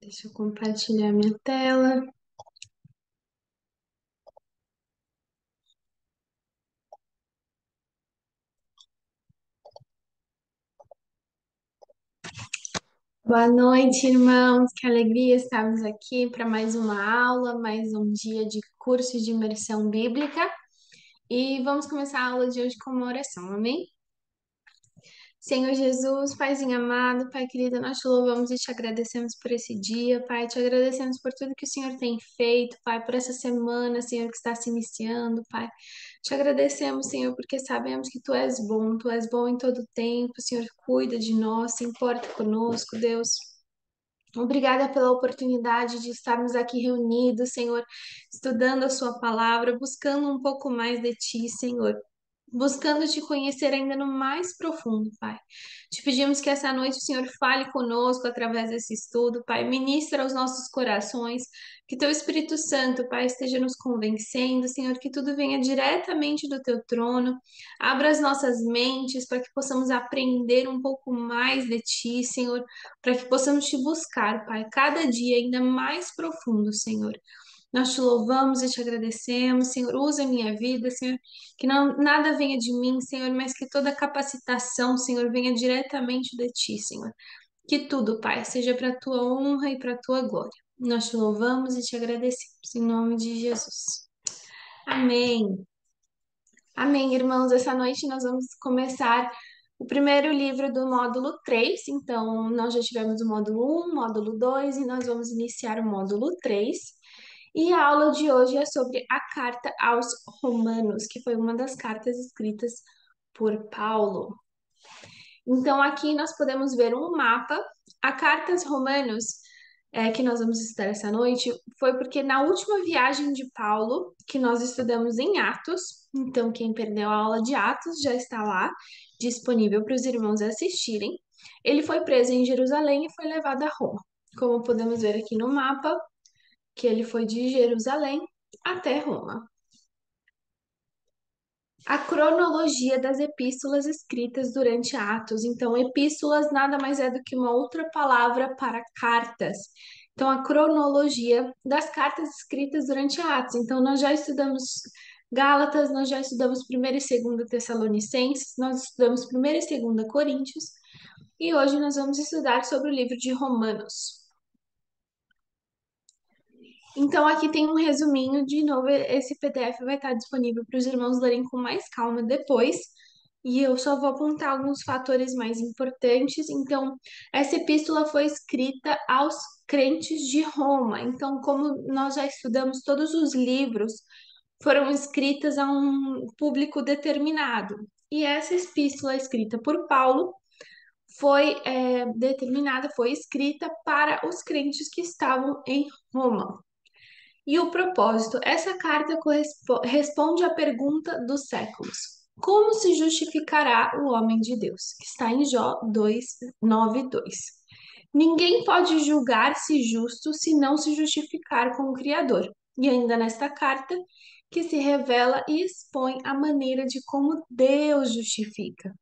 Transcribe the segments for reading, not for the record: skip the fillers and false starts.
Deixa eu compartilhar minha tela. Boa noite, irmãos. Que alegria estarmos aqui para mais uma aula, mais um dia de curso de imersão bíblica. E vamos começar a aula de hoje com uma oração, amém? Senhor Jesus, Paizinho amado, Pai querido, nós te louvamos e te agradecemos por esse dia, Pai. Te agradecemos por tudo que o Senhor tem feito, Pai, por essa semana, Senhor, que está se iniciando, Pai. Te agradecemos, Senhor, porque sabemos que Tu és bom em todo tempo, Senhor, cuida de nós, se importa conosco, Deus. Obrigada pela oportunidade de estarmos aqui reunidos, Senhor, estudando a Sua palavra, buscando um pouco mais de Ti, Senhor. Buscando te conhecer ainda no mais profundo, Pai. Te pedimos que essa noite o Senhor fale conosco através desse estudo, Pai. Ministra aos nossos corações, que Teu Espírito Santo, Pai, esteja nos convencendo, Senhor, que tudo venha diretamente do Teu trono. Abra as nossas mentes para que possamos aprender um pouco mais de Ti, Senhor, para que possamos te buscar, Pai, cada dia ainda mais profundo, Senhor. Nós te louvamos e te agradecemos, Senhor. Usa a minha vida, Senhor. Que não, nada venha de mim, Senhor, mas que toda capacitação, Senhor, venha diretamente de ti, Senhor. Que tudo, Pai, seja para a tua honra e para a tua glória. Nós te louvamos e te agradecemos. Em nome de Jesus. Amém. Amém, irmãos. Essa noite nós vamos começar o primeiro livro do módulo 3. Então, nós já tivemos o módulo 1, módulo 2 e nós vamos iniciar o módulo 3. E a aula de hoje é sobre a carta aos Romanos, que foi uma das cartas escritas por Paulo. Então, aqui nós podemos ver um mapa. A carta aos Romanos, que nós vamos estudar essa noite, foi porque na última viagem de Paulo, que nós estudamos em Atos, então quem perdeu a aula de Atos já está lá, disponível para os irmãos assistirem. Ele foi preso em Jerusalém e foi levado a Roma. Como podemos ver aqui no mapa, que ele foi de Jerusalém até Roma. A cronologia das epístolas escritas durante Atos. Então, epístolas nada mais é do que uma outra palavra para cartas. Então, a cronologia das cartas escritas durante Atos. Então, nós já estudamos Gálatas, nós já estudamos 1ª e 2ª Tessalonicenses, nós estudamos 1ª e 2ª Coríntios, e hoje nós vamos estudar sobre o livro de Romanos. Então, aqui tem um resuminho. De novo, esse PDF vai estar disponível para os irmãos lerem com mais calma depois. E eu só vou apontar alguns fatores mais importantes. Então, essa epístola foi escrita aos crentes de Roma. Então, como nós já estudamos, todos os livros foram escritos a um público determinado. E essa epístola escrita por Paulo foi determinada, foi escrita para os crentes que estavam em Roma. E o propósito, essa carta responde à pergunta dos séculos. Como se justificará o homem de Deus? Que está em Jó 2, 9, 2. Ninguém pode julgar-se justo se não se justificar com o Criador. E ainda nesta carta, que se revela e expõe a maneira de como Deus justifica.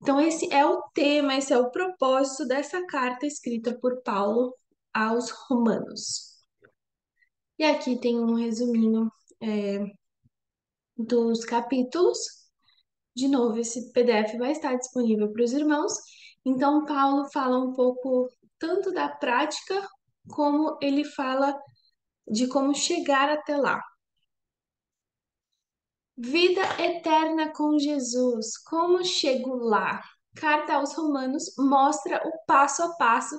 Então, esse é o tema, esse é o propósito dessa carta escrita por Paulo aos Romanos. E aqui tem um resuminho, dos capítulos. De novo, esse PDF vai estar disponível para os irmãos. Então, Paulo fala um pouco tanto da prática, como ele fala de como chegar até lá. Vida eterna com Jesus. Como chego lá? Carta aos Romanos mostra o passo a passo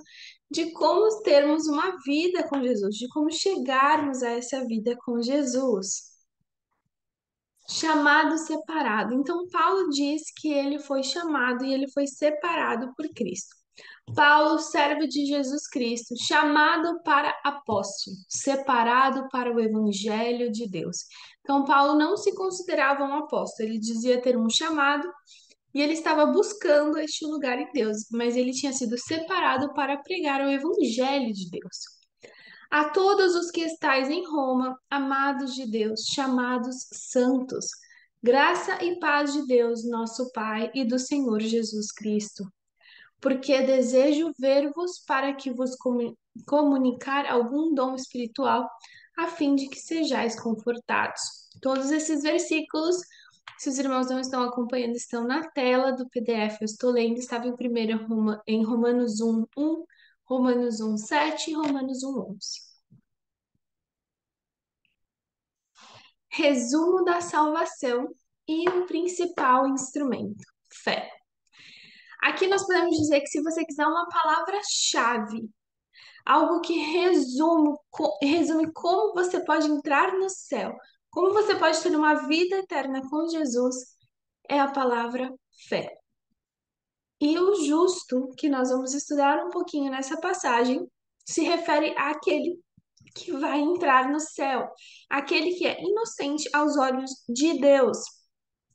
de como termos uma vida com Jesus, de como chegarmos a essa vida com Jesus. Chamado separado. Então, Paulo diz que ele foi chamado e ele foi separado por Cristo. Paulo, servo de Jesus Cristo, chamado para apóstolo, separado para o evangelho de Deus. Então, Paulo não se considerava um apóstolo, ele dizia ter um chamado e ele estava buscando este lugar em Deus, mas ele tinha sido separado para pregar o evangelho de Deus. A todos os que estais em Roma, amados de Deus, chamados santos, graça e paz de Deus, nosso Pai, e do Senhor Jesus Cristo. porque desejo ver-vos para que vos comunicar algum dom espiritual, a fim de que sejais confortados. Todos esses versículos, se os irmãos não estão acompanhando, estão na tela do PDF. Eu estou lendo, estava em em Romanos 1:1, Romanos 1:7 e Romanos 1:11. Resumo da salvação e o principal instrumento: fé. Aqui nós podemos dizer que se você quiser uma palavra-chave, algo que resume como você pode entrar no céu, como você pode ter uma vida eterna com Jesus, é a palavra fé. E o justo, que nós vamos estudar um pouquinho nessa passagem, se refere àquele que vai entrar no céu, aquele que é inocente aos olhos de Deus.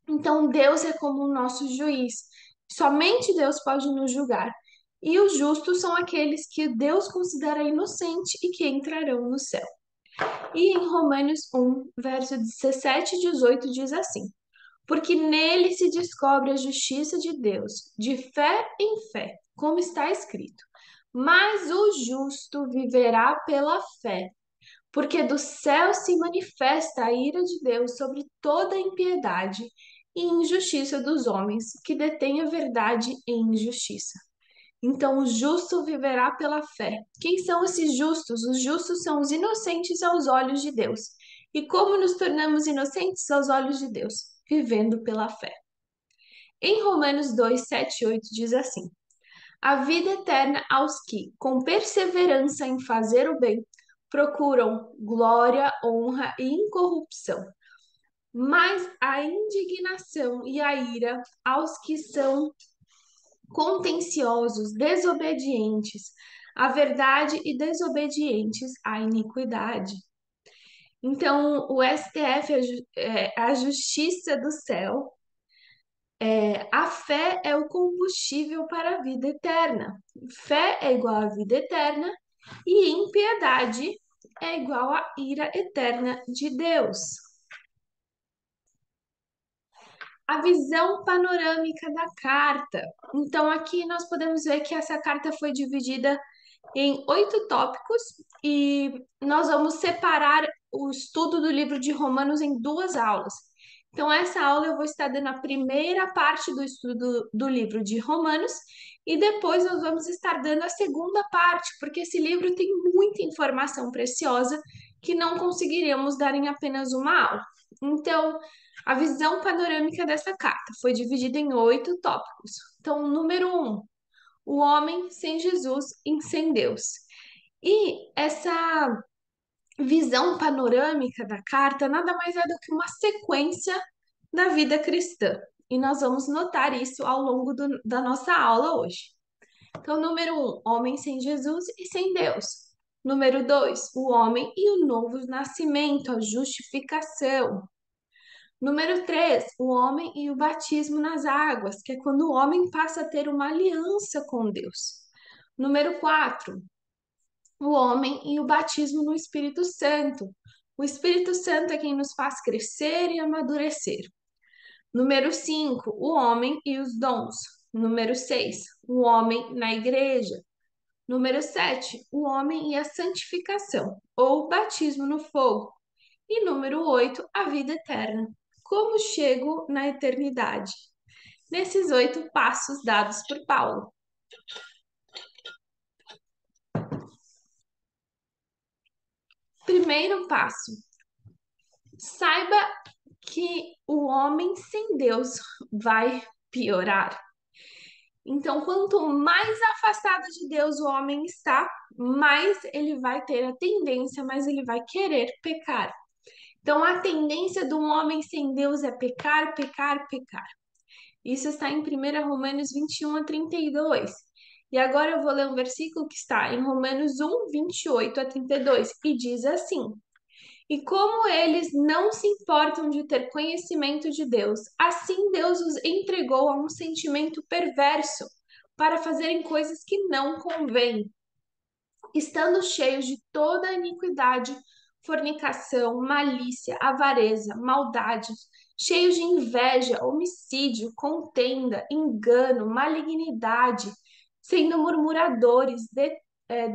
Então, Deus é como o nosso juiz. Somente Deus pode nos julgar. E os justos são aqueles que Deus considera inocente e que entrarão no céu. E em Romanos 1, verso 17 e 18 diz assim: Porque nele se descobre a justiça de Deus, de fé em fé, como está escrito. Mas o justo viverá pela fé, porque do céu se manifesta a ira de Deus sobre toda a impiedade e injustiça dos homens que detêm a verdade em injustiça. Então, o justo viverá pela fé. Quem são esses justos? Os justos são os inocentes aos olhos de Deus. E como nos tornamos inocentes aos olhos de Deus? Vivendo pela fé. Em Romanos 2, 7 e 8 diz assim: A vida eterna aos que, com perseverança em fazer o bem, procuram glória, honra e incorrupção, mas a indignação e a ira aos que são contenciosos, desobedientes à verdade e desobedientes à iniquidade. Então, o STF é a justiça do céu. A fé é o combustível para a vida eterna. Fé é igual à vida eterna e impiedade é igual à ira eterna de Deus. A visão panorâmica da carta. Então, aqui nós podemos ver que essa carta foi dividida em 8 tópicos e nós vamos separar o estudo do livro de Romanos em 2 aulas. Então, essa aula eu vou estar dando a primeira parte do estudo do livro de Romanos e depois nós vamos estar dando a segunda parte, porque esse livro tem muita informação preciosa que não conseguiríamos dar em apenas uma aula. Então, a visão panorâmica dessa carta foi dividida em 8 tópicos. Então, número 1, o homem sem Jesus e sem Deus. E essa visão panorâmica da carta nada mais é do que uma sequência da vida cristã. E nós vamos notar isso ao longo da nossa aula hoje. Então, número 1, homem sem Jesus e sem Deus. Número 2, o homem e o novo nascimento, a justificação. Número 3, o homem e o batismo nas águas, que é quando o homem passa a ter uma aliança com Deus. Número 4, o homem e o batismo no Espírito Santo. O Espírito Santo é quem nos faz crescer e amadurecer. Número 5, o homem e os dons. Número 6, o homem na igreja. Número 7, o homem e a santificação, ou batismo no fogo. E número 8, a vida eterna. Como chego na eternidade? Nesses 8 passos dados por Paulo. Primeiro passo: saiba que o homem sem Deus vai piorar. Então, quanto mais afastado de Deus o homem está, mais ele vai ter a tendência, mais ele vai querer pecar. Então, a tendência de um homem sem Deus é pecar, pecar, pecar. Isso está em 1 Romanos 21 a 32. E agora eu vou ler um versículo que está em Romanos 1, 28 a 32, e diz assim: E como eles não se importam de ter conhecimento de Deus, assim Deus os entregou a um sentimento perverso para fazerem coisas que não convêm, estando cheios de toda a iniquidade, fornicação, malícia, avareza, maldade, cheios de inveja, homicídio, contenda, engano, malignidade, sendo murmuradores,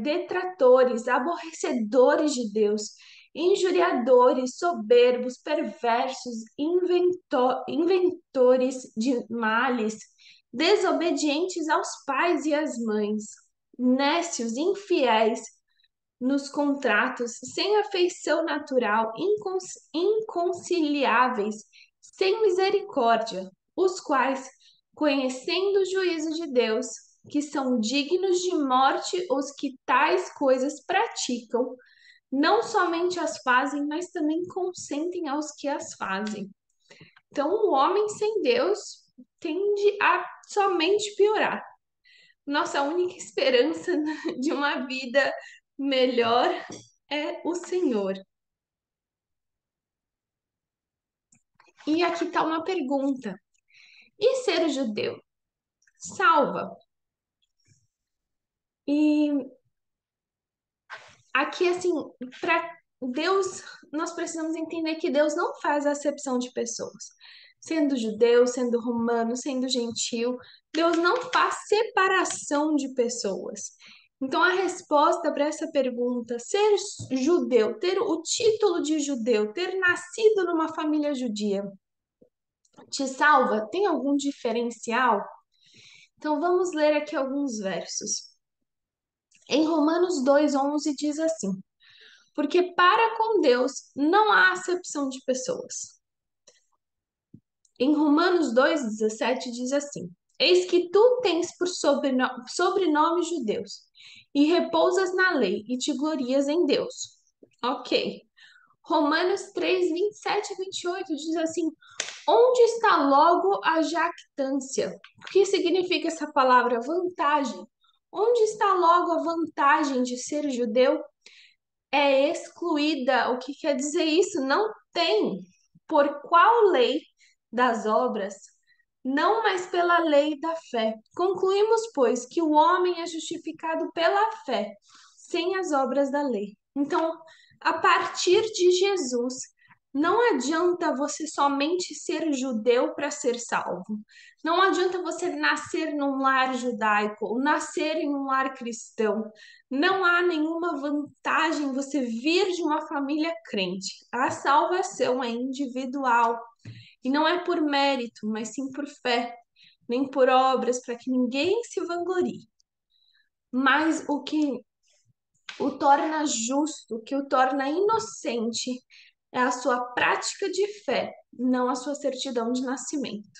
detratores, aborrecedores de Deus, injuriadores, soberbos, perversos, inventores de males, desobedientes aos pais e às mães, nécios, infiéis nos contratos, sem afeição natural, inconciliáveis, sem misericórdia, os quais, conhecendo o juízo de Deus, que são dignos de morte os que tais coisas praticam, não somente as fazem, mas também consentem aos que as fazem. Então, o homem sem Deus tende a somente piorar. Nossa única esperança de uma vida melhor é o Senhor. E aqui está uma pergunta: e ser judeu salva? E aqui, assim, para Deus, nós precisamos entender que Deus não faz acepção de pessoas. Sendo judeu, sendo romano, sendo gentil, Deus não faz separação de pessoas. Então, a resposta para essa pergunta, ser judeu, ter o título de judeu, ter nascido numa família judia, te salva? Tem algum diferencial? Então, vamos ler aqui alguns versos. Em Romanos 2:11 diz assim: porque para com Deus não há acepção de pessoas. Em Romanos 2:17 diz assim: eis que tu tens por sobrenome judeus, e repousas na lei, e te glorias em Deus. Ok. Romanos 3:27 e 28 diz assim: onde está logo a jactância? O que significa essa palavra vantagem? Onde está logo a vantagem de ser judeu? É excluída. O que quer dizer isso? Não tem. Por qual lei das obras? Não, mas pela lei da fé. Concluímos, pois, que o homem é justificado pela fé, sem as obras da lei. Então, a partir de Jesus, não adianta você somente ser judeu para ser salvo. Não adianta você nascer num lar judaico ou nascer em um lar cristão. Não há nenhuma vantagem você vir de uma família crente. A salvação é individual e não é por mérito, mas sim por fé, nem por obras, para que ninguém se vanglorie. Mas o que o torna justo, o que o torna inocente, é a sua prática de fé, não a sua certidão de nascimento.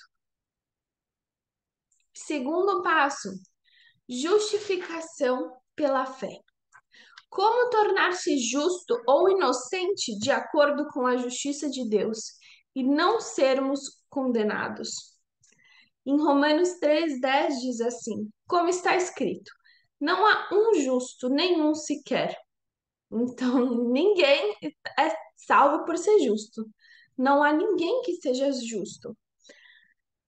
Segundo passo, justificação pela fé. Como tornar-se justo ou inocente de acordo com a justiça de Deus e não sermos condenados? Em Romanos 3:10 diz assim: como está escrito, não há um justo, nenhum sequer. Então, ninguém é salvo por ser justo. Não há ninguém que seja justo.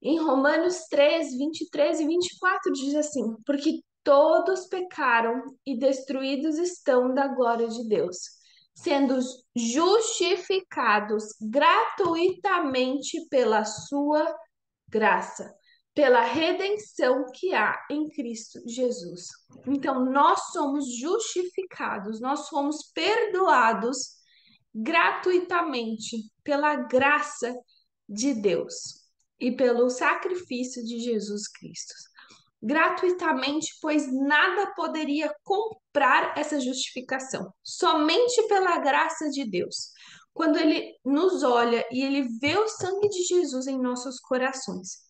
Em Romanos 3:23 e 24 diz assim: porque todos pecaram e destruídos estão da glória de Deus, sendo justificados gratuitamente pela sua graça, pela redenção que há em Cristo Jesus. Então, nós somos justificados, nós somos perdoados gratuitamente pela graça de Deus e pelo sacrifício de Jesus Cristo. Gratuitamente, pois nada poderia comprar essa justificação, somente pela graça de Deus. Quando ele nos olha e ele vê o sangue de Jesus em nossos corações,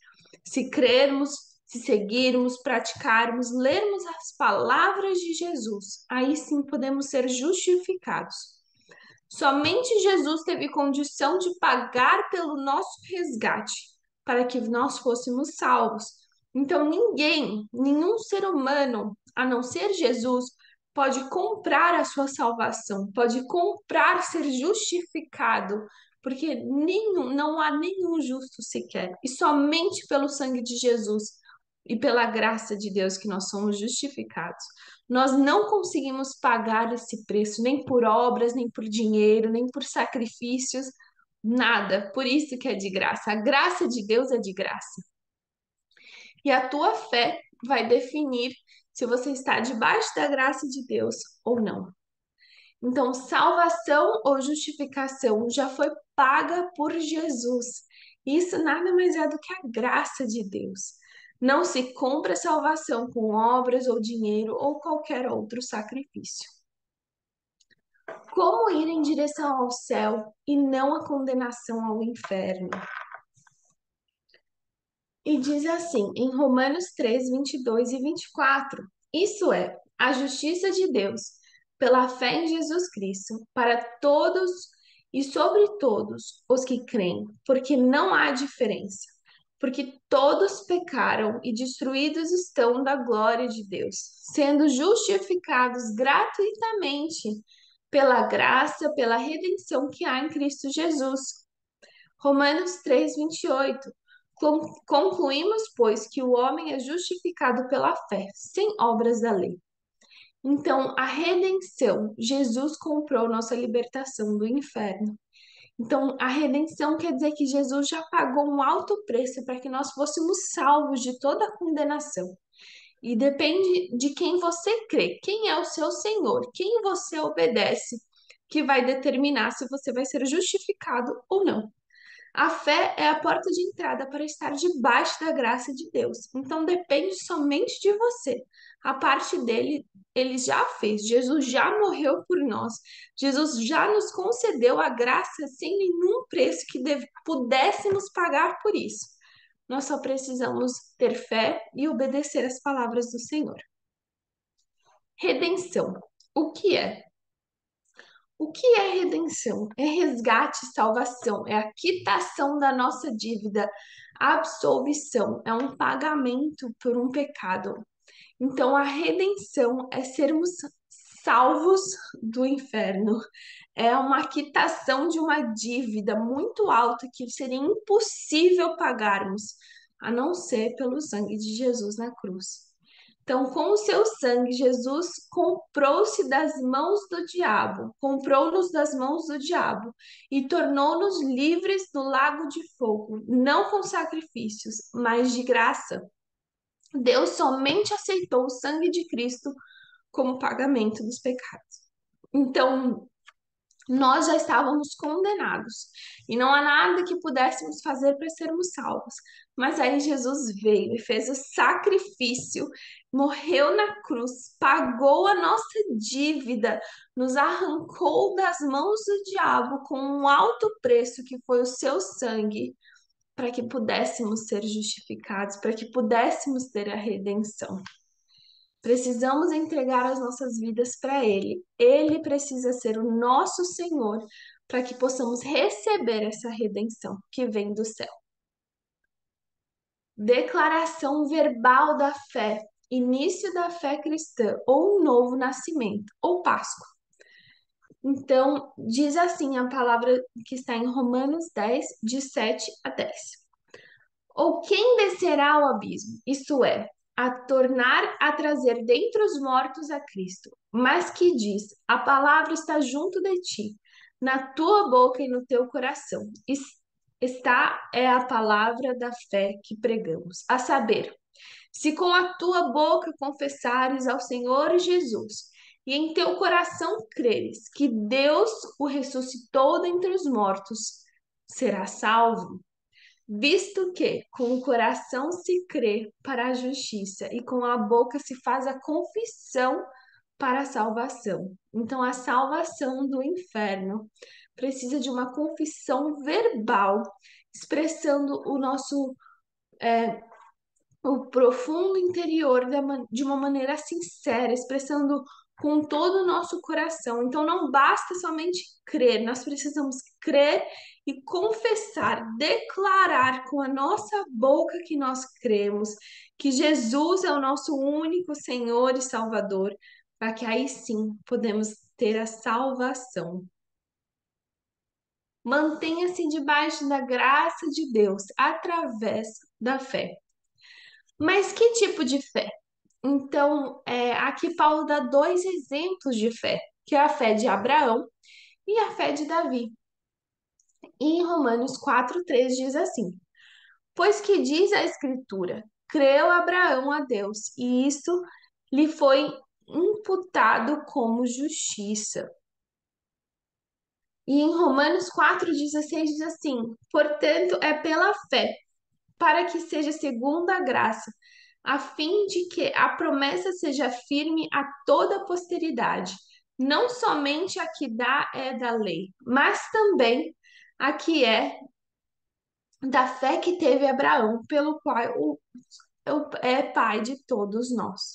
se crermos, se seguirmos, praticarmos, lermos as palavras de Jesus, aí sim podemos ser justificados. Somente Jesus teve condição de pagar pelo nosso resgate, para que nós fôssemos salvos. Então, ninguém, nenhum ser humano, a não ser Jesus, pode comprar a sua salvação, pode comprar ser justificado, porque não há nenhum justo sequer. E somente pelo sangue de Jesus e pela graça de Deus que nós somos justificados. Nós não conseguimos pagar esse preço, nem por obras, nem por dinheiro, nem por sacrifícios, nada. Por isso que é de graça. A graça de Deus é de graça. E a tua fé vai definir se você está debaixo da graça de Deus ou não. Então, salvação ou justificação já foi paga por Jesus. Isso nada mais é do que a graça de Deus. Não se compra salvação com obras ou dinheiro ou qualquer outro sacrifício. Como ir em direção ao céu e não a condenação ao inferno? E diz assim, em Romanos 3, 22 e 24: Isso é, a justiça de Deus, pela fé em Jesus Cristo, para todos e sobre todos os que creem, porque não há diferença. Porque todos pecaram e destruídos estão da glória de Deus, sendo justificados gratuitamente pela graça, pela redenção que há em Cristo Jesus. Romanos 3, 28. Concluímos, pois, que o homem é justificado pela fé, sem obras da lei. Então, a redenção, Jesus comprou nossa libertação do inferno. Então, a redenção quer dizer que Jesus já pagou um alto preço para que nós fôssemos salvos de toda a condenação. E depende de quem você crê, quem é o seu Senhor, quem você obedece, que vai determinar se você vai ser justificado ou não. A fé é a porta de entrada para estar debaixo da graça de Deus. Então depende somente de você. A parte dele, ele já fez. Jesus já morreu por nós. Jesus já nos concedeu a graça sem nenhum preço que pudéssemos pagar por isso. Nós só precisamos ter fé e obedecer às palavras do Senhor. Redenção. O que é? O que é redenção? É resgate, salvação, é a quitação da nossa dívida, absolvição, é um pagamento por um pecado. Então, a redenção é sermos salvos do inferno. É uma quitação de uma dívida muito alta que seria impossível pagarmos, a não ser pelo sangue de Jesus na cruz. Então, com o seu sangue, Jesus comprou-se das mãos do diabo, comprou-nos das mãos do diabo e tornou-nos livres do lago de fogo, não com sacrifícios, mas de graça. Deus somente aceitou o sangue de Cristo como pagamento dos pecados. Então, nós já estávamos condenados e não há nada que pudéssemos fazer para sermos salvos. Mas aí Jesus veio e fez o sacrifício, morreu na cruz, pagou a nossa dívida, nos arrancou das mãos do diabo com um alto preço que foi o seu sangue, para que pudéssemos ser justificados, para que pudéssemos ter a redenção. Precisamos entregar as nossas vidas para Ele. Ele precisa ser o nosso Senhor para que possamos receber essa redenção que vem do céu. Declaração verbal da fé, início da fé cristã, ou um novo nascimento, ou Páscoa. Então, diz assim a palavra que está em Romanos 10, de 7 a 10. Ou quem descerá ao abismo? Isto é, a trazer dentre os mortos a Cristo. Mas que diz: a palavra está junto de ti, na tua boca e no teu coração. Está é a palavra da fé que pregamos, a saber, se com a tua boca confessares ao Senhor Jesus e em teu coração creres que Deus o ressuscitou dentre os mortos, serás salvo. Visto que com o coração se crê para a justiça e com a boca se faz a confissão para a salvação. Então, a salvação do inferno precisa de uma confissão verbal, expressando o profundo interior de uma maneira sincera, expressando com todo o nosso coração. Então não basta somente crer, nós precisamos crer e confessar, declarar com a nossa boca que nós cremos, que Jesus é o nosso único Senhor e Salvador, para que aí sim podemos ter a salvação. Mantenha-se debaixo da graça de Deus através da fé. Mas que tipo de fé? Então, aqui Paulo dá dois exemplos de fé, que é a fé de Abraão e a fé de Davi. E em Romanos 4:3 diz assim: Pois que diz a Escritura, creu Abraão a Deus, e isso lhe foi imputado como justiça. E em Romanos 4,16 diz assim: portanto, é pela fé, para que seja segundo a graça, a fim de que a promessa seja firme a toda a posteridade, não somente a que dá é da lei, mas também a que é da fé que teve Abraão, pelo qual é pai de todos nós.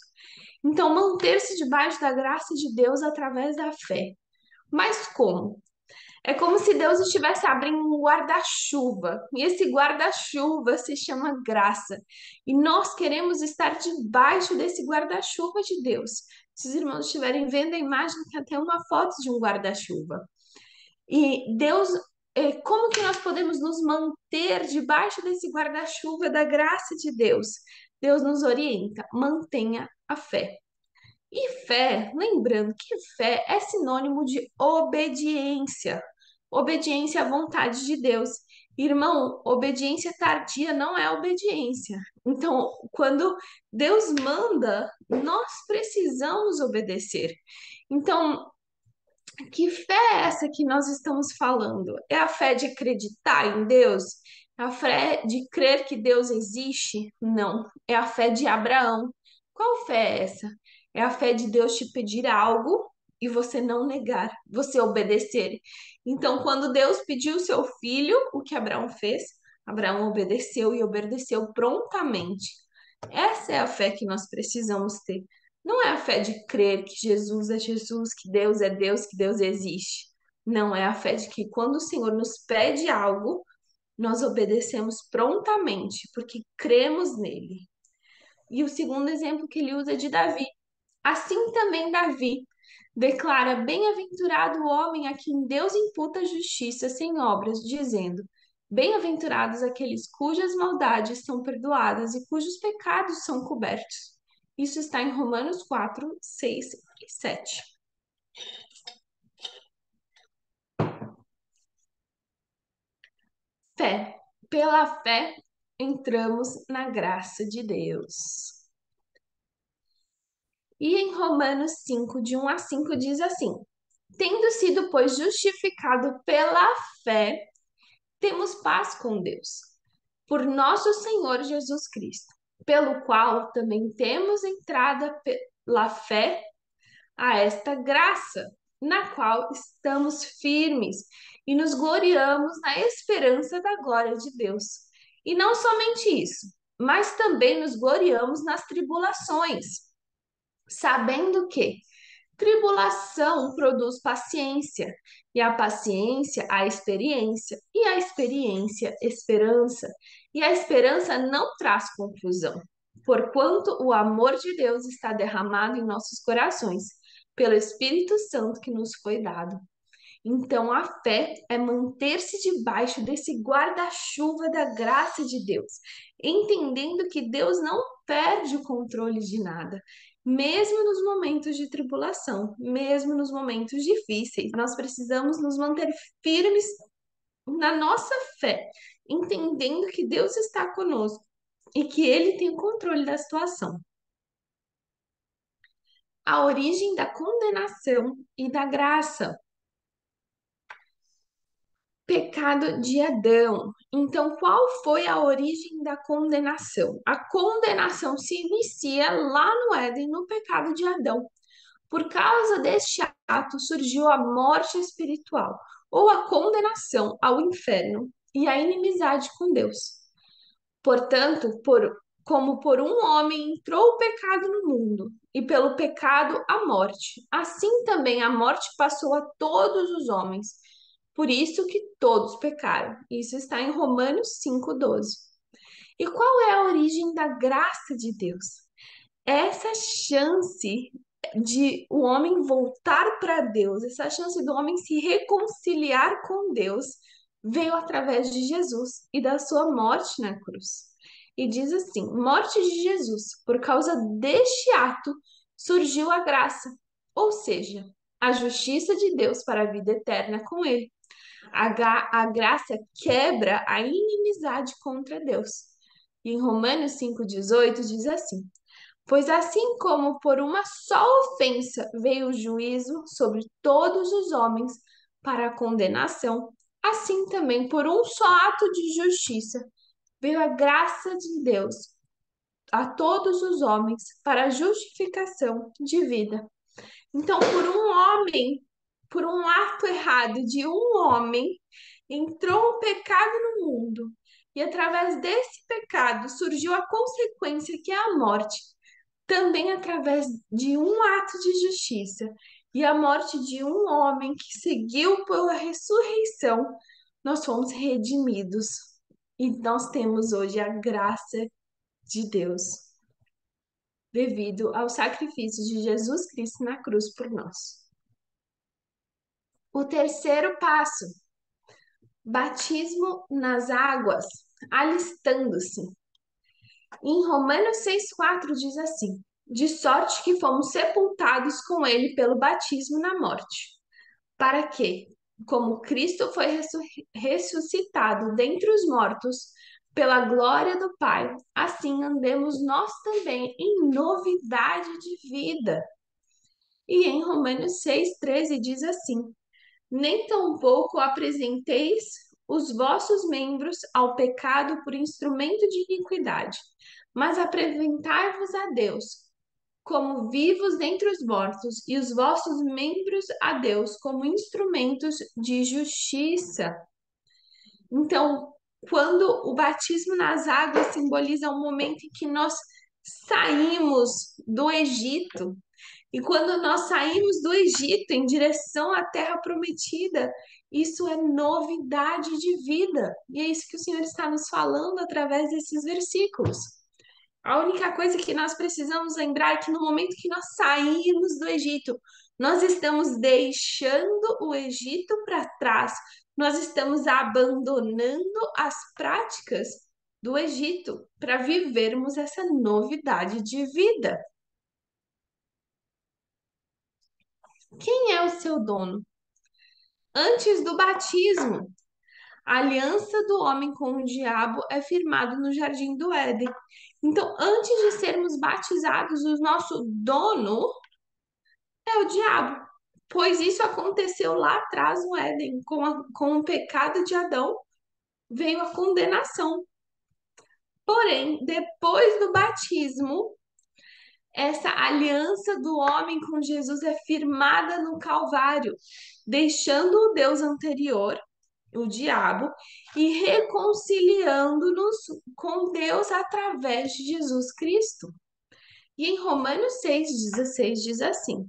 Então, manter-se debaixo da graça de Deus através da fé. Mas como? É como se Deus estivesse abrindo um guarda-chuva, e esse guarda-chuva se chama graça. E nós queremos estar debaixo desse guarda-chuva de Deus. Se os irmãos estiverem vendo a imagem, tem até uma foto de um guarda-chuva. E Deus, como que nós podemos nos manter debaixo desse guarda-chuva da graça de Deus? Deus nos orienta, mantenha a fé. E fé, lembrando que fé é sinônimo de obediência. Obediência à vontade de Deus. Irmão, obediência tardia não é obediência. Então, quando Deus manda, nós precisamos obedecer. Então, que fé é essa que nós estamos falando? É a fé de acreditar em Deus? É a fé de crer que Deus existe? Não. É a fé de Abraão. Qual fé é essa? É a fé de Deus te pedir algo e você não negar, você obedecer. Então, quando Deus pediu o seu filho, o que Abraão fez? Abraão obedeceu e obedeceu prontamente. Essa é a fé que nós precisamos ter. Não é a fé de crer que Jesus é Jesus, que Deus é Deus, que Deus existe. Não, é a fé de que quando o Senhor nos pede algo, nós obedecemos prontamente, porque cremos nele. E o segundo exemplo que ele usa é de Davi. Assim também Davi declara: bem-aventurado o homem a quem Deus imputa a justiça sem obras, dizendo: bem-aventurados aqueles cujas maldades são perdoadas e cujos pecados são cobertos. Isso está em Romanos 4, 6 e 7. Fé. Pela fé entramos na graça de Deus. E em Romanos 5, de 1 a 5, diz assim: tendo sido, pois, justificado pela fé, temos paz com Deus, por nosso Senhor Jesus Cristo, pelo qual também temos entrada pela fé a esta graça, na qual estamos firmes e nos gloriamos na esperança da glória de Deus. E não somente isso, mas também nos gloriamos nas tribulações, sabendo que tribulação produz paciência, e a paciência, a experiência, e a experiência, esperança. E a esperança não traz confusão, porquanto o amor de Deus está derramado em nossos corações, pelo Espírito Santo que nos foi dado. Então, a fé é manter-se debaixo desse guarda-chuva da graça de Deus, entendendo que Deus não perde o controle de nada, mesmo nos momentos de tribulação, mesmo nos momentos difíceis. Nós precisamos nos manter firmes na nossa fé, entendendo que Deus está conosco e que Ele tem o controle da situação. A origem da condenação e da graça. Pecado de Adão. Então, qual foi a origem da condenação? A condenação se inicia lá no Éden, no pecado de Adão. Por causa deste ato surgiu a morte espiritual, ou a condenação ao inferno e a inimizade com Deus. Portanto, como por um homem entrou o pecado no mundo, e pelo pecado a morte, assim também a morte passou a todos os homens. Por isso que todos pecaram. Isso está em Romanos 5,12. E qual é a origem da graça de Deus? Essa chance de o homem voltar para Deus, essa chance do homem se reconciliar com Deus, veio através de Jesus e da sua morte na cruz. E diz assim: morte de Jesus, por causa deste ato surgiu a graça, ou seja, a justiça de Deus para a vida eterna com ele. A graça quebra a inimizade contra Deus. E em Romanos 5,18 diz assim: Pois assim como por uma só ofensa veio o juízo sobre todos os homens para a condenação, assim também por um só ato de justiça veio a graça de Deus a todos os homens para a justificação de vida. Então, por um ato errado de um homem, entrou o pecado no mundo. E através desse pecado surgiu a consequência que é a morte, também através de um ato de justiça e a morte de um homem que seguiu pela ressurreição, nós fomos redimidos e nós temos hoje a graça de Deus, devido ao sacrifício de Jesus Cristo na cruz por nós. O terceiro passo, batismo nas águas, alistando-se. Em Romanos 6,4 diz assim: de sorte que fomos sepultados com ele pelo batismo na morte, para que, como Cristo foi ressuscitado dentre os mortos, pela glória do Pai, assim andemos nós também em novidade de vida. E em Romanos 6,13 diz assim: nem tampouco apresenteis os vossos membros ao pecado por instrumento de iniquidade, mas apresentai-vos a Deus como vivos dentre os mortos, e os vossos membros a Deus como instrumentos de justiça. Então, quando o batismo nas águas simboliza um momento em que nós saímos do Egito, e quando nós saímos do Egito em direção à terra prometida, isso é novidade de vida. E é isso que o Senhor está nos falando através desses versículos. A única coisa que nós precisamos lembrar é que no momento que nós saímos do Egito, nós estamos deixando o Egito para trás, nós estamos abandonando as práticas do Egito para vivermos essa novidade de vida. Quem é o seu dono? Antes do batismo, a aliança do homem com o diabo é firmada no jardim do Éden. Então, antes de sermos batizados, o nosso dono é o diabo, pois isso aconteceu lá atrás no Éden, com o pecado de Adão, veio a condenação. Porém, depois do batismo, essa aliança do homem com Jesus é firmada no Calvário, deixando o Deus anterior, o diabo, e reconciliando-nos com Deus através de Jesus Cristo. E em Romanos 6,16 diz assim: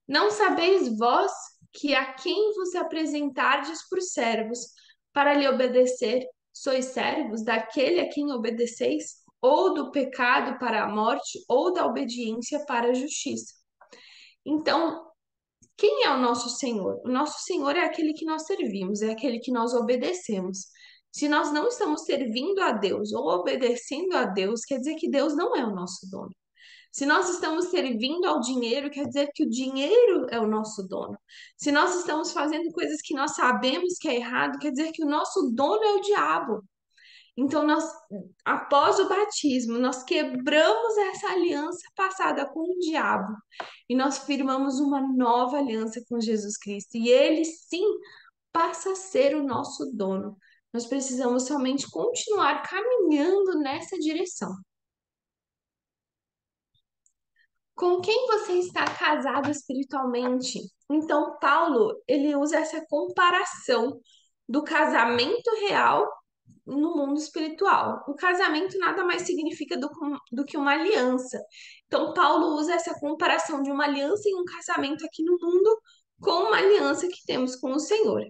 não sabeis vós que a quem vos apresentardes por servos para lhe obedecer, sois servos daquele a quem obedeceis, ou do pecado para a morte, ou da obediência para a justiça. Então, quem é o nosso Senhor? O nosso Senhor é aquele que nós servimos, é aquele que nós obedecemos. Se nós não estamos servindo a Deus ou obedecendo a Deus, quer dizer que Deus não é o nosso dono. Se nós estamos servindo ao dinheiro, quer dizer que o dinheiro é o nosso dono. Se nós estamos fazendo coisas que nós sabemos que é errado, quer dizer que o nosso dono é o diabo. Então, após o batismo, nós quebramos essa aliança passada com o diabo e nós firmamos uma nova aliança com Jesus Cristo. E ele, sim, passa a ser o nosso dono. Nós precisamos somente continuar caminhando nessa direção. Com quem você está casado espiritualmente? Então, Paulo, ele usa essa comparação do casamento real no mundo espiritual. O casamento nada mais significa do que uma aliança. Então, Paulo usa essa comparação de uma aliança e um casamento aqui no mundo com uma aliança que temos com o Senhor.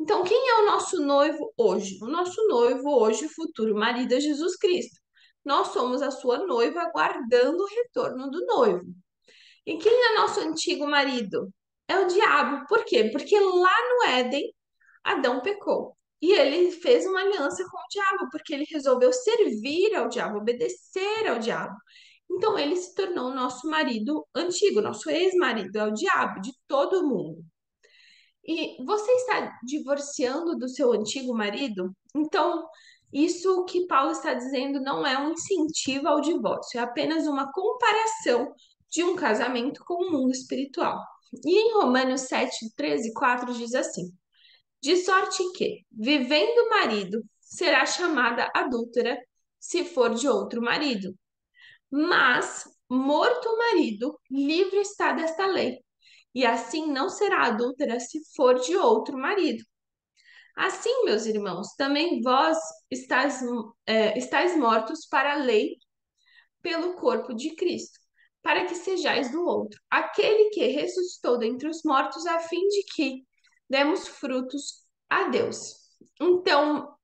Então, quem é o nosso noivo hoje? O nosso noivo hoje, o futuro marido, é Jesus Cristo. Nós somos a sua noiva aguardando o retorno do noivo. E quem é nosso antigo marido? É o diabo. Por quê? Porque lá no Éden, Adão pecou. E ele fez uma aliança com o diabo, porque ele resolveu servir ao diabo, obedecer ao diabo. Então ele se tornou o nosso marido antigo, nosso ex-marido, é o diabo de todo mundo. E você está divorciando do seu antigo marido? Então, Isso que Paulo está dizendo não é um incentivo ao divórcio, é apenas uma comparação de um casamento com o mundo espiritual. E em Romanos 7, 13 e 4 diz assim: de sorte que, vivendo o marido, será chamada adúltera se for de outro marido. Mas, morto o marido, livre está desta lei. E assim não será adúltera se for de outro marido. Assim, meus irmãos, também vós estáis mortos para a lei pelo corpo de Cristo, para que sejais do outro, aquele que ressuscitou dentre os mortos, a fim de que demos frutos a Deus. Então,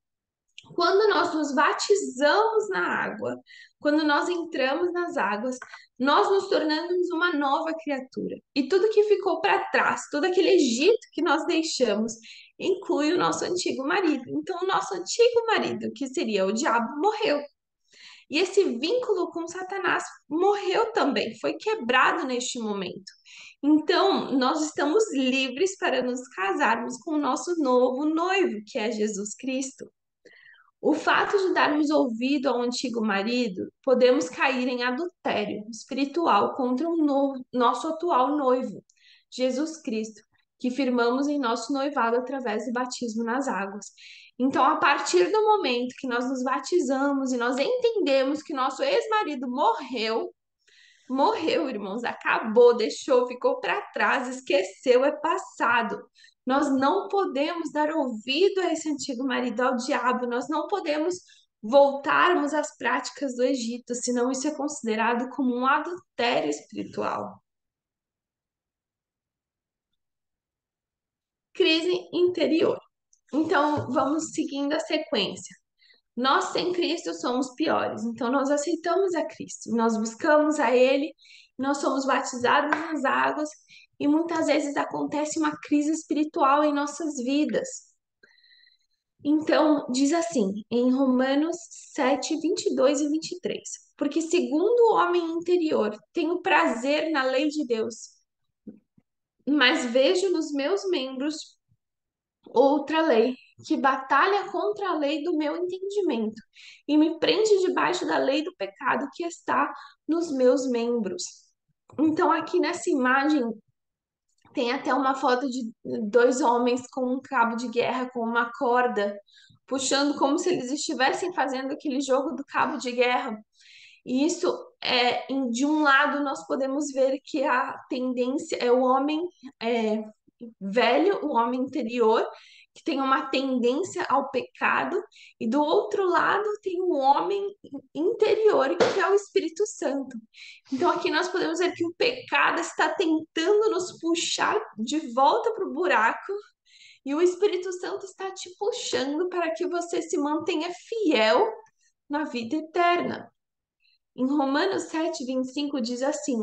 quando nós nos batizamos na água, quando nós entramos nas águas, nós nos tornamos uma nova criatura. E tudo que ficou para trás, todo aquele Egito que nós deixamos, inclui o nosso antigo marido. Então, o nosso antigo marido, que seria o diabo, morreu. E esse vínculo com Satanás morreu também, foi quebrado neste momento. Então, nós estamos livres para nos casarmos com o nosso novo noivo, que é Jesus Cristo. O fato de darmos ouvido ao antigo marido, podemos cair em adultério espiritual contra o nosso atual noivo, Jesus Cristo, que firmamos em nosso noivado através do batismo nas águas. Então, a partir do momento que nós nos batizamos e nós entendemos que nosso ex-marido morreu, morreu, irmãos, acabou, deixou, ficou para trás, esqueceu, é passado. Nós não podemos dar ouvido a esse antigo marido, ao diabo, nós não podemos voltarmos às práticas do Egito, senão isso é considerado como um adultério espiritual. Crise interior. Então, vamos seguindo a sequência. Nós sem Cristo somos piores, então nós aceitamos a Cristo, nós buscamos a Ele, nós somos batizados nas águas e muitas vezes acontece uma crise espiritual em nossas vidas. Então, diz assim, em Romanos 7, 22 e 23: porque segundo o homem interior, tenho prazer na lei de Deus, mas vejo nos meus membros outra lei, que batalha contra a lei do meu entendimento e me prende debaixo da lei do pecado que está nos meus membros. Então, aqui nessa imagem, tem até uma foto de dois homens com um cabo de guerra, com uma corda, puxando como se eles estivessem fazendo aquele jogo do cabo de guerra. E isso de um lado nós podemos ver que a tendência é o homem é, velho, o homem interior, que tem uma tendência ao pecado, e do outro lado tem o homem interior, que é o Espírito Santo. Então aqui nós podemos ver que o pecado está tentando nos puxar de volta para o buraco, e o Espírito Santo está te puxando para que você se mantenha fiel na vida eterna. Em Romanos 7, 25 diz assim: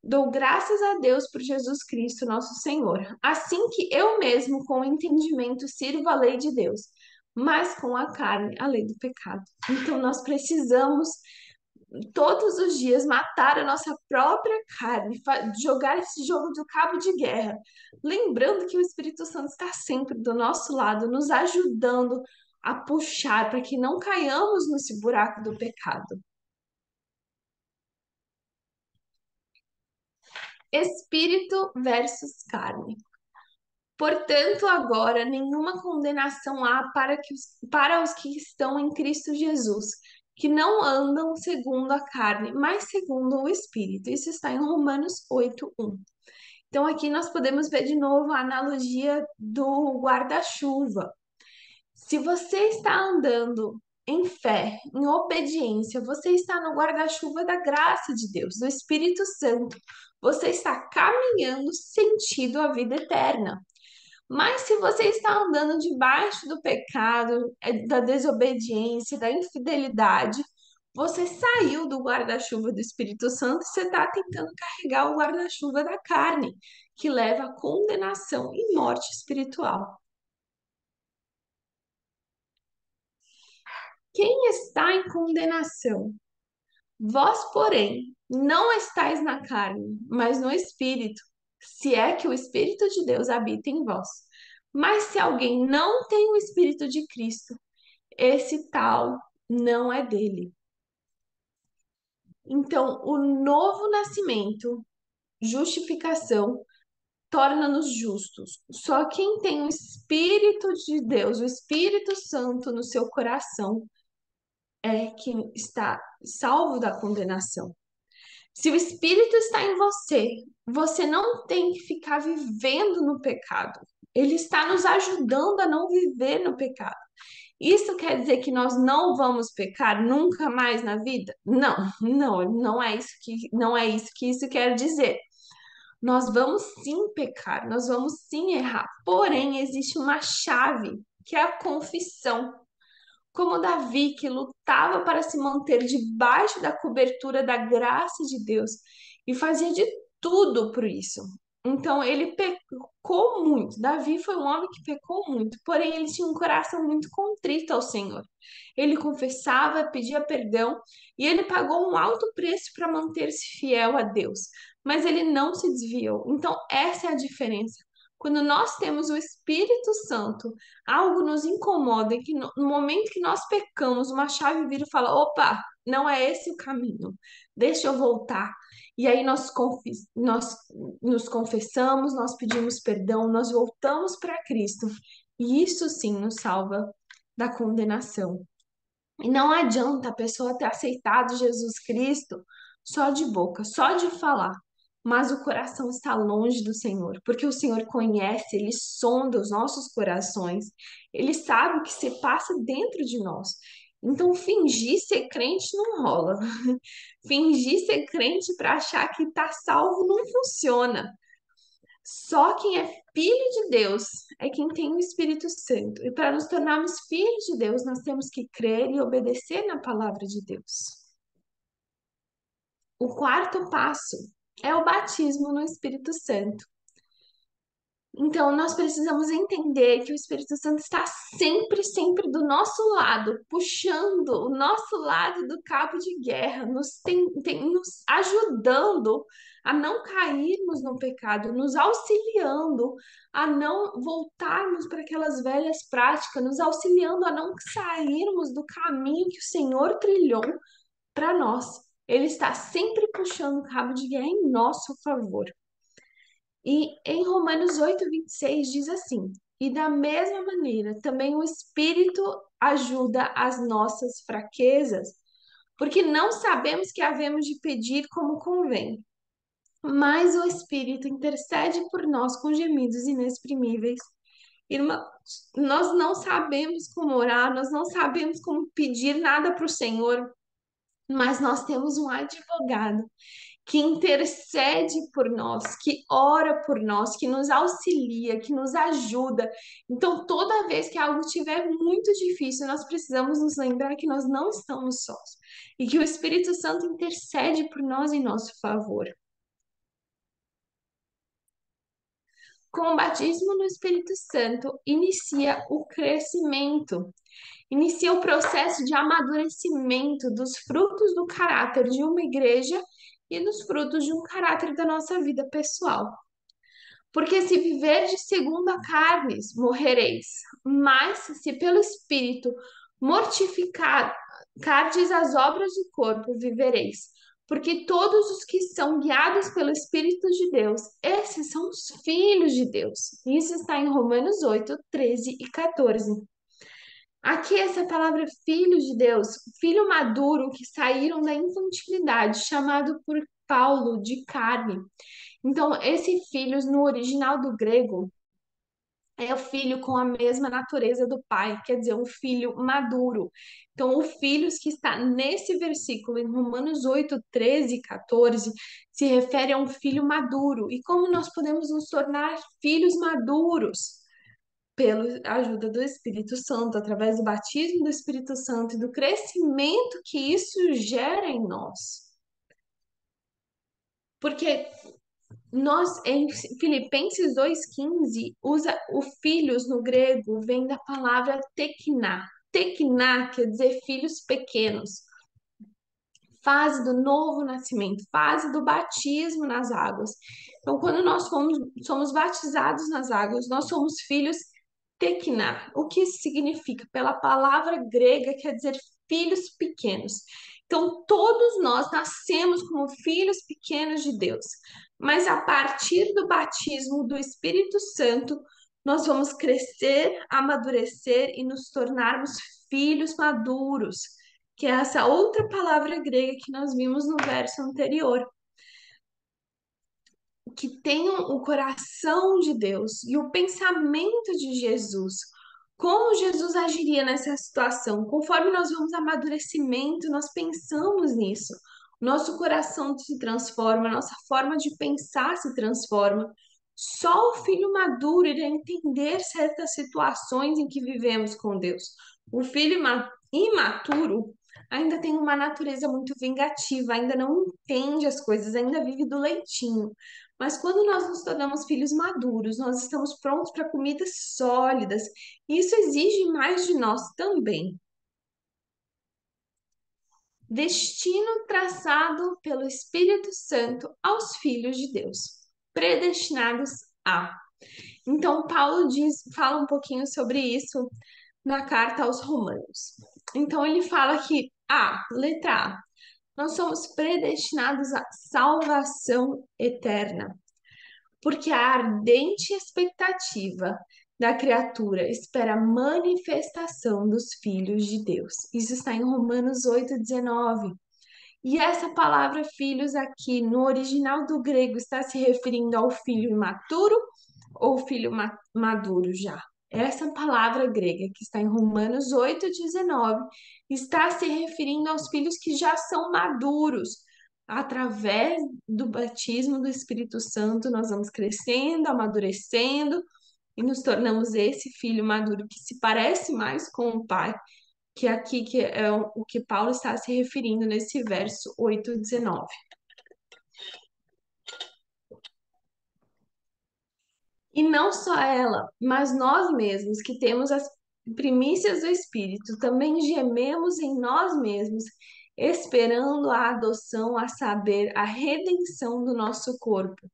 dou graças a Deus por Jesus Cristo, nosso Senhor. Assim que eu mesmo, com o entendimento, sirvo a lei de Deus, mas com a carne, a lei do pecado. Então nós precisamos todos os dias matar a nossa própria carne, jogar esse jogo do cabo de guerra, lembrando que o Espírito Santo está sempre do nosso lado, nos ajudando a puxar para que não caiamos nesse buraco do pecado. Espírito versus carne. Portanto, agora nenhuma condenação há para os que estão em Cristo Jesus, que não andam segundo a carne, mas segundo o Espírito. Isso está em Romanos 8:1. Então, aqui nós podemos ver de novo a analogia do guarda-chuva. Se você está andando em fé, em obediência, você está no guarda-chuva da graça de Deus, do Espírito Santo. Você está caminhando sentido a vida eterna. Mas se você está andando debaixo do pecado, da desobediência, da infidelidade, você saiu do guarda-chuva do Espírito Santo e você está tentando carregar o guarda-chuva da carne, que leva à condenação e morte espiritual. Quem está em condenação? Vós, porém, não estáis na carne, mas no Espírito, se é que o Espírito de Deus habita em vós. Mas se alguém não tem o Espírito de Cristo, esse tal não é dele. Então, o novo nascimento, justificação, torna-nos justos. Só quem tem o Espírito de Deus, o Espírito Santo no seu coração, é quem está salvo da condenação. Se o Espírito está em você, você não tem que ficar vivendo no pecado. Ele está nos ajudando a não viver no pecado. Isso quer dizer que nós não vamos pecar nunca mais na vida? Não, não é isso que isso quer dizer. Nós vamos sim pecar, nós vamos sim errar. Porém, existe uma chave, que é a confissão. Como Davi, que lutava para se manter debaixo da cobertura da graça de Deus e fazia de tudo por isso. Então, ele pecou muito. Davi foi um homem que pecou muito, porém, ele tinha um coração muito contrito ao Senhor. Ele confessava, pedia perdão e ele pagou um alto preço para manter-se fiel a Deus, mas ele não se desviou. Então, essa é a diferença. Quando nós temos o Espírito Santo, algo nos incomoda e que no momento que nós pecamos, uma chave vira e fala: opa, não é esse o caminho, deixa eu voltar. E aí nós nos confessamos, nós pedimos perdão, nós voltamos para Cristo. E isso sim nos salva da condenação. E não adianta a pessoa ter aceitado Jesus Cristo só de boca, só de falar, mas o coração está longe do Senhor, porque o Senhor conhece, ele sonda os nossos corações, ele sabe o que se passa dentro de nós. Então, fingir ser crente não rola. Fingir ser crente para achar que está salvo não funciona. Só quem é filho de Deus é quem tem o Espírito Santo. E para nos tornarmos filhos de Deus, nós temos que crer e obedecer na palavra de Deus. O quarto passo é o batismo no Espírito Santo. Então, nós precisamos entender que o Espírito Santo está sempre, sempre do nosso lado, puxando o nosso lado do cabo de guerra, nos ajudando a não cairmos no pecado, nos auxiliando a não voltarmos para aquelas velhas práticas, nos auxiliando a não sairmos do caminho que o Senhor trilhou para nós. Ele está sempre puxando o cabo de guerra em nosso favor. E em Romanos 8:26 diz assim: E da mesma maneira, também o Espírito ajuda as nossas fraquezas, porque não sabemos que havemos de pedir como convém. Mas o Espírito intercede por nós com gemidos inexprimíveis. Irmãos, nós não sabemos como orar, nós não sabemos como pedir nada para o Senhor, mas nós temos um advogado que intercede por nós, que ora por nós, que nos auxilia, que nos ajuda. Então, toda vez que algo estiver muito difícil, nós precisamos nos lembrar que nós não estamos sós e que o Espírito Santo intercede por nós em nosso favor. Com o batismo no Espírito Santo, inicia o crescimento, inicia o processo de amadurecimento dos frutos do caráter de uma igreja e dos frutos de um caráter da nossa vida pessoal. Porque se viverdes segundo a carne, morrereis, mas se pelo Espírito mortificardes as obras do corpo, vivereis. Porque todos os que são guiados pelo Espírito de Deus, esses são os filhos de Deus. Isso está em Romanos 8:13 e 14. Aqui essa palavra filho de Deus, filho maduro que saíram da infantilidade, chamado por Paulo de carne. Então, esse filhos no original do grego é o filho com a mesma natureza do pai, quer dizer, um filho maduro. Então, o filhos que está nesse versículo, em Romanos 8:13 e 14, se refere a um filho maduro. E como nós podemos nos tornar filhos maduros? Pela ajuda do Espírito Santo, através do batismo do Espírito Santo e do crescimento que isso gera em nós. Porque nós, em Filipenses 2:15, usa o filhos no grego, vem da palavra tekná. Tekná quer dizer filhos pequenos. Fase do novo nascimento, fase do batismo nas águas. Então, quando nós somos batizados nas águas, nós somos filhos tekna. O que isso significa? Pela palavra grega, quer dizer filhos pequenos. Então, todos nós nascemos como filhos pequenos de Deus, mas a partir do batismo do Espírito Santo, nós vamos crescer, amadurecer e nos tornarmos filhos maduros, que é essa outra palavra grega que nós vimos no verso anterior, que tenham o coração de Deus e o pensamento de Jesus. Como Jesus agiria nessa situação? Conforme nós vamos amadurecimento, nós pensamos nisso. Nosso coração se transforma, nossa forma de pensar se transforma. Só o filho maduro irá entender certas situações em que vivemos com Deus. O filho imaturo ainda tem uma natureza muito vingativa, ainda não entende as coisas, ainda vive do leitinho. Mas quando nós nos tornamos filhos maduros, nós estamos prontos para comidas sólidas. E isso exige mais de nós também. Destino traçado pelo Espírito Santo aos filhos de Deus, predestinados a. Então, Paulo fala um pouquinho sobre isso na carta aos Romanos. Então, ele fala que letra A, nós somos predestinados à salvação eterna, porque a ardente expectativa da criatura espera a manifestação dos filhos de Deus. Isso está em Romanos 8,19. E essa palavra filhos aqui no original do grego está se referindo ao filho imaturo ou filho maduro já? Essa palavra grega que está em Romanos 8,19 está se referindo aos filhos que já são maduros. Através do batismo do Espírito Santo, nós vamos crescendo, amadurecendo e nos tornamos esse filho maduro que se parece mais com o pai, que aqui que é o que Paulo está se referindo nesse verso 8,19. E não só ela, mas nós mesmos, que temos as primícias do Espírito, também gememos em nós mesmos, esperando a adoção, a saber, a redenção do nosso corpo.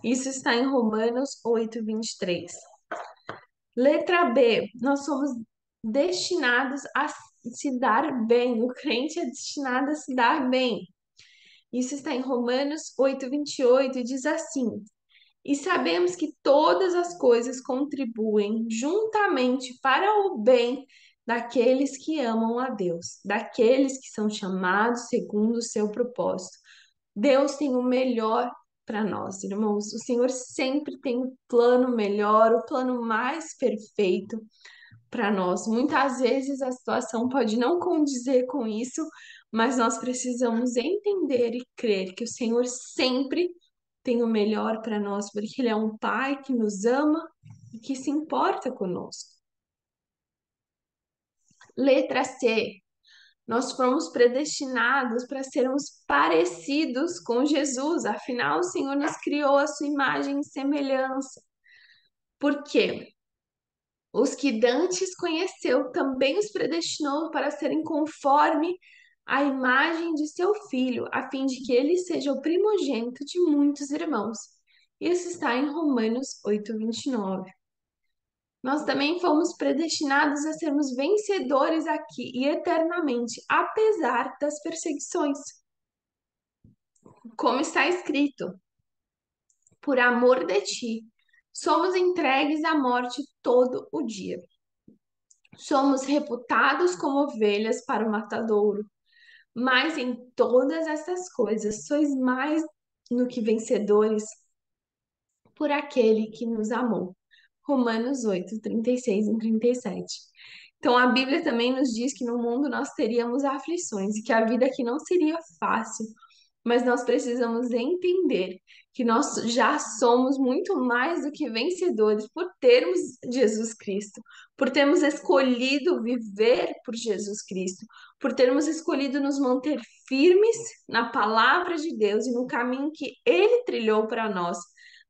Isso está em Romanos 8,23. Letra B, nós somos destinados a se dar bem, o crente é destinado a se dar bem. Isso está em Romanos 8,28 e diz assim: e sabemos que todas as coisas contribuem juntamente para o bem daqueles que amam a Deus, daqueles que são chamados segundo o seu propósito. Deus tem o melhor para nós, irmãos. O Senhor sempre tem o plano melhor, o plano mais perfeito para nós. Muitas vezes a situação pode não condizer com isso, mas nós precisamos entender e crer que o Senhor sempre tem o melhor para nós, porque Ele é um Pai que nos ama e que se importa conosco. Letra C. Nós fomos predestinados para sermos parecidos com Jesus. Afinal, o Senhor nos criou a sua imagem e semelhança. Por quê? Os que dantes conheceu também os predestinou para serem conforme a imagem de seu filho, a fim de que ele seja o primogênito de muitos irmãos. Isso está em Romanos 8:29. Nós também fomos predestinados a sermos vencedores aqui e eternamente, apesar das perseguições. Como está escrito: por amor de ti, somos entregues à morte todo o dia. Somos reputados como ovelhas para o matadouro, mas em todas essas coisas sois mais do que vencedores por aquele que nos amou. Romanos 8:36 e 37. Então a Bíblia também nos diz que no mundo nós teríamos aflições e que a vida aqui não seria fácil, mas nós precisamos entender que nós já somos muito mais do que vencedores por termos Jesus Cristo, por termos escolhido viver por Jesus Cristo, por termos escolhido nos manter firmes na palavra de Deus e no caminho que Ele trilhou para nós.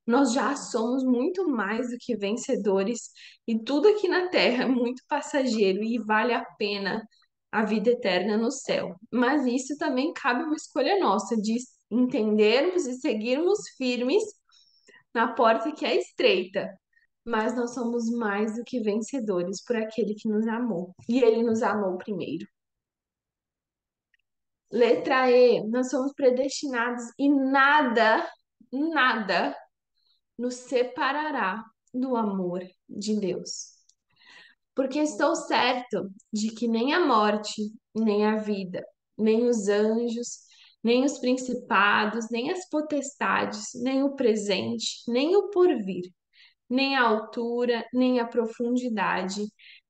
Nós já somos muito mais do que vencedores e tudo aqui na terra é muito passageiro e vale a pena a vida eterna no céu. Mas isso também cabe uma escolha nossa de entendermos e seguirmos firmes na porta que é estreita, mas nós somos mais do que vencedores por aquele que nos amou. E ele nos amou primeiro. Letra E, nós somos predestinados e nada nos separará do amor de Deus. Porque estou certo de que nem a morte, nem a vida, nem os anjos, nem os principados, nem as potestades, nem o presente, nem o porvir, nem a altura, nem a profundidade,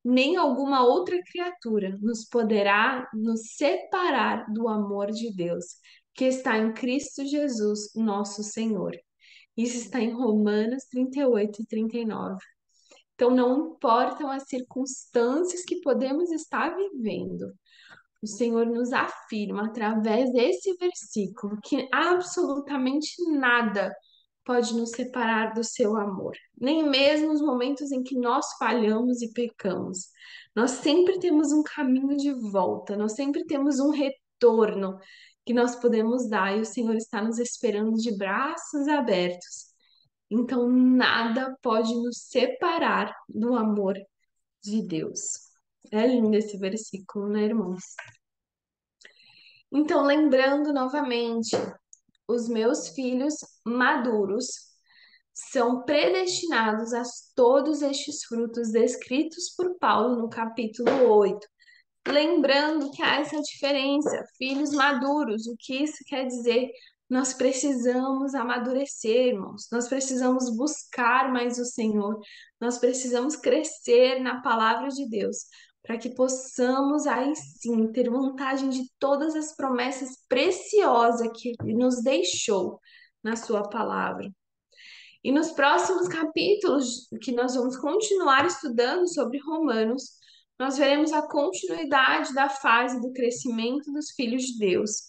nem alguma outra criatura nos poderá nos separar do amor de Deus, que está em Cristo Jesus, nosso Senhor. Isso está em Romanos 38 e 39. Então, não importam as circunstâncias que podemos estar vivendo, o Senhor nos afirma através desse versículo que absolutamente nada pode nos separar do seu amor, nem mesmo os momentos em que nós falhamos e pecamos. Nós sempre temos um caminho de volta, nós sempre temos um retorno que nós podemos dar e o Senhor está nos esperando de braços abertos. Então, nada pode nos separar do amor de Deus. É lindo esse versículo, né, irmãos? Então, lembrando novamente, os meus filhos maduros são predestinados a todos estes frutos descritos por Paulo no capítulo 8. Lembrando que há essa diferença, filhos maduros, o que isso quer dizer? Nós precisamos amadurecer, irmãos. Nós precisamos buscar mais o Senhor. Nós precisamos crescer na palavra de Deus, para que possamos aí sim ter vantagem de todas as promessas preciosas que Ele nos deixou na sua palavra. E nos próximos capítulos, que nós vamos continuar estudando sobre Romanos, nós veremos a continuidade da fase do crescimento dos filhos de Deus.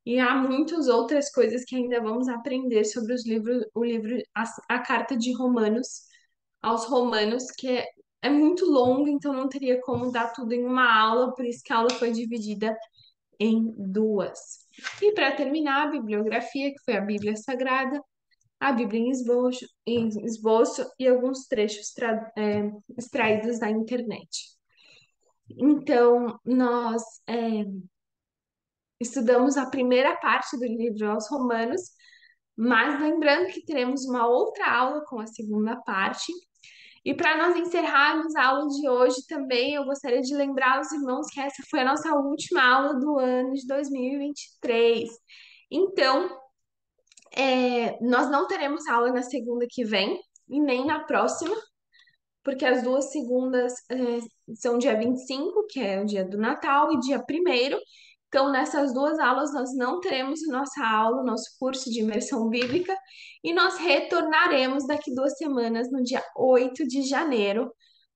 E há muitas outras coisas que ainda vamos aprender sobre o livro, a carta de Romanos aos Romanos, que é muito longo, então não teria como dar tudo em uma aula, por isso que a aula foi dividida em duas. E para terminar, a bibliografia, que foi a Bíblia Sagrada, a Bíblia em esboço e alguns trechos extraídos da internet. Então, nós estudamos a primeira parte do livro aos Romanos, mas lembrando que teremos uma outra aula com a segunda parte. E para nós encerrarmos a aula de hoje também, eu gostaria de lembrar aos irmãos que essa foi a nossa última aula do ano de 2023. Então, nós não teremos aula na segunda que vem e nem na próxima, porque as duas segundas são dia 25, que é o dia do Natal, e dia 1º. Então, nessas duas aulas, nós não teremos nossa aula, nosso curso de imersão bíblica, e nós retornaremos daqui 2 semanas, no dia 8 de janeiro,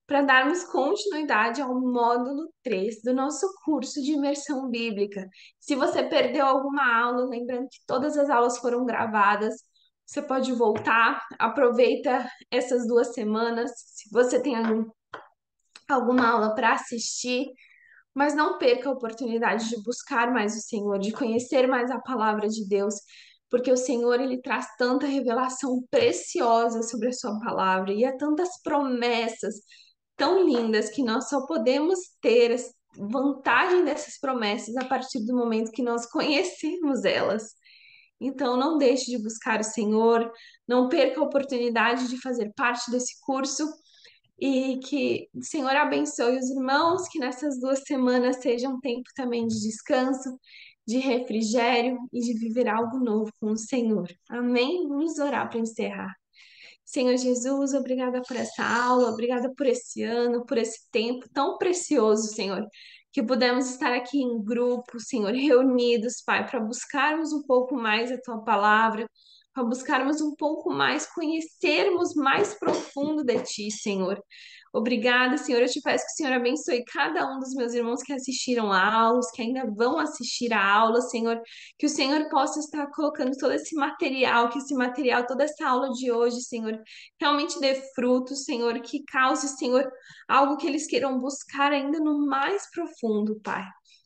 para darmos continuidade ao módulo 3 do nosso curso de imersão bíblica. Se você perdeu alguma aula, lembrando que todas as aulas foram gravadas, você pode voltar, aproveita essas 2 semanas, se você tem alguma aula para assistir, mas não perca a oportunidade de buscar mais o Senhor, de conhecer mais a palavra de Deus, porque o Senhor ele traz tanta revelação preciosa sobre a sua palavra e há tantas promessas tão lindas que nós só podemos ter vantagem dessas promessas a partir do momento que nós conhecemos elas. Então, não deixe de buscar o Senhor, não perca a oportunidade de fazer parte desse curso e que o Senhor abençoe os irmãos, que nessas 2 semanas seja um tempo também de descanso, de refrigério e de viver algo novo com o Senhor. Amém? Vamos orar para encerrar. Senhor Jesus, obrigada por essa aula, obrigada por esse ano, por esse tempo tão precioso, Senhor, que pudemos estar aqui em grupo, Senhor, reunidos, Pai, para buscarmos um pouco mais a Tua palavra, para buscarmos um pouco mais, conhecermos mais profundo de Ti, Senhor. Obrigada, Senhor. Eu te peço que o Senhor abençoe cada um dos meus irmãos que assistiram a aulas, que ainda vão assistir a aula, Senhor. Que o Senhor possa estar colocando todo esse material, que esse material, toda essa aula de hoje, Senhor, realmente dê frutos, Senhor, que cause, Senhor, algo que eles queiram buscar ainda no mais profundo, Pai.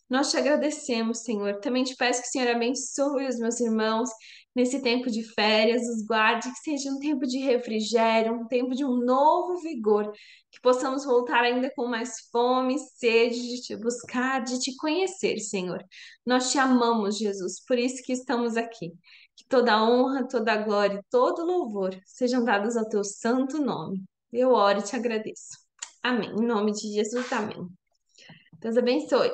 Nós te agradecemos, Senhor. Também te peço que o Senhor abençoe os meus irmãos nesse tempo de férias, os guarde, que seja um tempo de refrigério, um tempo de um novo vigor, que possamos voltar ainda com mais fome e sede de te buscar, de te conhecer, Senhor. Nós te amamos, Jesus, por isso que estamos aqui. Que toda a honra, toda a glória, e todo louvor sejam dados ao teu santo nome. Eu oro e te agradeço. Amém. Em nome de Jesus, amém. Deus abençoe.